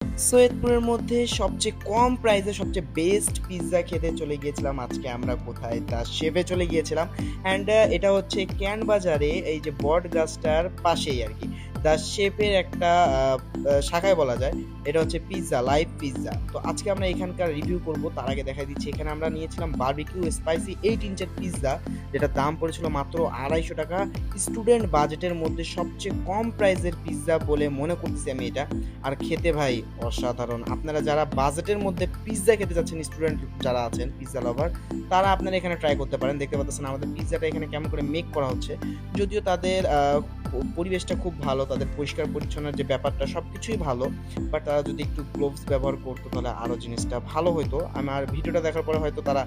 সৈয়দপুরের মধ্যে সবচেয়ে কম প্রাইসে সবচেয়ে বেস্ট পিৎজা খেতে চলে গিয়েছিলাম আজকে আমরা কোথায়? দ্য শেফে চলে গিয়েছিলাম। অ্যান্ড এটা হচ্ছে ক্যান বাজারে এই যে বট গাছটার পাশেই আরকি। দ্য শেফের একটা শাখায় বলা যায়। এটা হচ্ছে পিৎজা, লাইভ পিৎজা। তো আজকে আমরা এখানকার রিভিউ করব। তার আগে দেখাই দিচ্ছি এখানে আমরা নিয়েছিলাম বারবিকিউ স্পাইসি 8 ইঞ্চের পিৎজা, যেটার দাম পড়েছিল মাত্র ৳250। স্টুডেন্ট বাজেটের মধ্যে সবচেয়ে কম প্রাইসের পিৎজা বলে মনে করতেছি আমি এটা। আর খেতে ভাই অসাধারণ। আপনারা যারা বাজেটের মধ্যে পিৎজা খেতে চাচ্ছেন, স্টুডেন্ট যারা আছেন পিৎজা লাভার, তারা আপনারা এখানে ট্রাই করতে পারেন। দেখতে পাচ্ছেন আমাদের পিৎজাটা এখানে কেমন করে মেক করা হচ্ছে। যদিও তাদের পরিবেশটা খুব ভালো, তাদের পরিষ্কার পরিচ্ছন্নের যে ব্যাপারটা সবকিছুই ভালো। বাট তারা যদি একটু গ্লোভস ব্যবহার করতো তাহলে আরও জিনিসটা ভালো হইতো। আমার ভিডিওটা দেখার পরে হয়তো তারা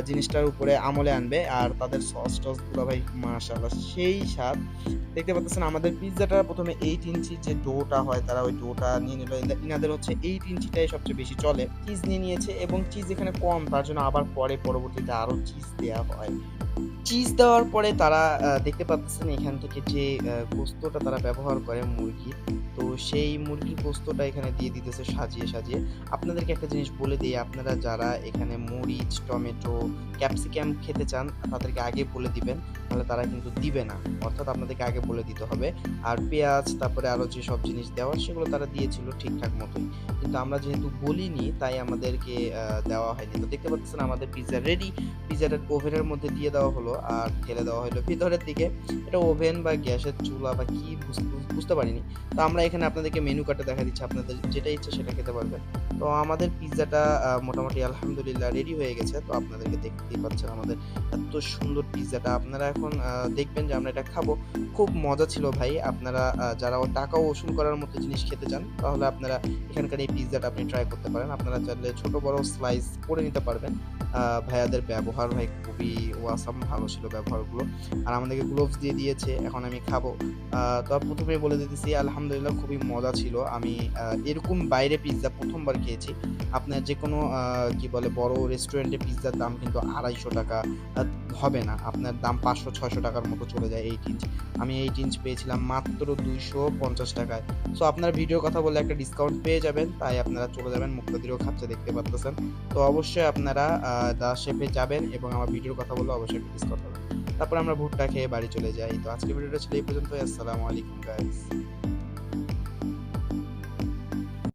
জিনিসটার উপরে আমলে আনবে। আর তাদের সস-টসগুলো ভাই মাশাআল্লাহ সেই স্বাদ। দেখতে পাচ্ছেন আমাদের পিৎজাটা প্রথমে 8 ইঞ্চি যে ডোটা হয় তারা ওই ডোটা নিয়ে নিল। ইনাদের হচ্ছে 8 ইঞ্চিটাই সবচেয়ে বেশি চলে। চিজ নিয়ে নিয়েছে এবং চিজ এখানে কম, তার জন্য আবার পরবর্তীতে আরও চিজ দেয়া হয়। চিজ দেওয়ার পরে তারা দেখতে পাচ্ছেন এখান থেকে যে গোস্তটা তারা ব্যবহার করে মুরগির, তো সেই মুরগির গোস্তটা এখানে দিয়ে দিতেছে সাজিয়ে। আপনাদেরকে একটা জিনিস বলে দেই, আপনারা যারা এখানে মরিচ, টমেটো, ক্যাপসিকাম খেতে চান তাদেরকে আগে বলে দিবেন, নাহলে তারা কিন্তু দিবে না। অর্থাৎ আপনাদেরকে আগে বলে দিতে হবে। আর পেঁয়াজ, তারপরে আরও যেসব জিনিস দেওয়ার সেগুলো তারা দিয়েছিল ঠিকঠাক মতোই। কিন্তু আমরা যেহেতু বলিনি তাই আমাদেরকে দেওয়া হয়নি। তো দেখতে পাচ্ছেন আমাদের পিৎজা রেডি। পিৎজাটা ওভেনের মধ্যে দিয়ে দেওয়া হলো আর ঠেলে দেওয়া হলো ভিতরের দিকে। এটা ওভেন বা গ্যাসের চুলা বা কি বুঝতে পারিনি। তো আমরা এখানে আপনাদেরকে মেনু কার্ডটা দেখা দিচ্ছি, আপনাদের যেটা ইচ্ছা সেটা খেতে পারবেন। তো আমাদের পিৎজাটা মোটামুটি আলহামদুলিল্লাহ রেডি হয়ে গেছে। তো আপনাদেরকে দেখতেই পাচ্ছেন আমাদের এত সুন্দর পিৎজাটা। আপনারা এখন দেখবেন যে আমরা এটা খাবো। খুব মজা ছিল ভাই। আপনারা যারা টাকা ওসুল করার মতো জিনিস খেতে চান তাহলে আপনারা এখানকার এই পিৎজাটা আপনি ট্রাই করতে পারেন। আপনারা চাইলে ছোট বড় স্লাইস করে নিতে পারবেন। ভাইয়াদের ব্যবহার ভাই খুবই ওয়াসাম, ভালো ছিল ব্যবহারগুলো। আর আমাদেরকে গ্লোভস দিয়ে দিয়েছে। এখন আমি খাবো। তো প্রথমেই বলে দিতেছি আলহামদুলিল্লাহ খুবই মজা ছিল। আমি এরকম বাইরে পিৎজা ১ম বার খেয়েছি। আপনার যেকোনো কি বলে বড় রেস্টুরেন্টে পিৎজার দাম কিন্তু ৳২৫০ হবে না। আপনার দাম ৳৫০০-৬০০ টাকার মতো চলে যায় 8 ইঞ্চ। আমি 8 ইঞ্চ পেয়েছিলাম মাত্র ৳250 য়। সো আপনারা ভিডিওর কথা বললে একটা ডিসকাউন্ট পেয়ে যাবেন। তাই আপনারা চলে যাবেন, মুক্তাদিরও খাচ্ছে দেখতে পারতেছেন। তো অবশ্যই আপনারা দ্য শেফে যাবেন এবং আমার ভিডিওর কথা বললে অবশ্যই একটা ডিসকাউন্ট পাবেন। তারপর আমরা ভুট্টা খেয়ে বাড়ি চলে যাই। তো আজকের ভিডিওটা ছিল এই পর্যন্তই। আসসালামু আলাইকুম গাইস।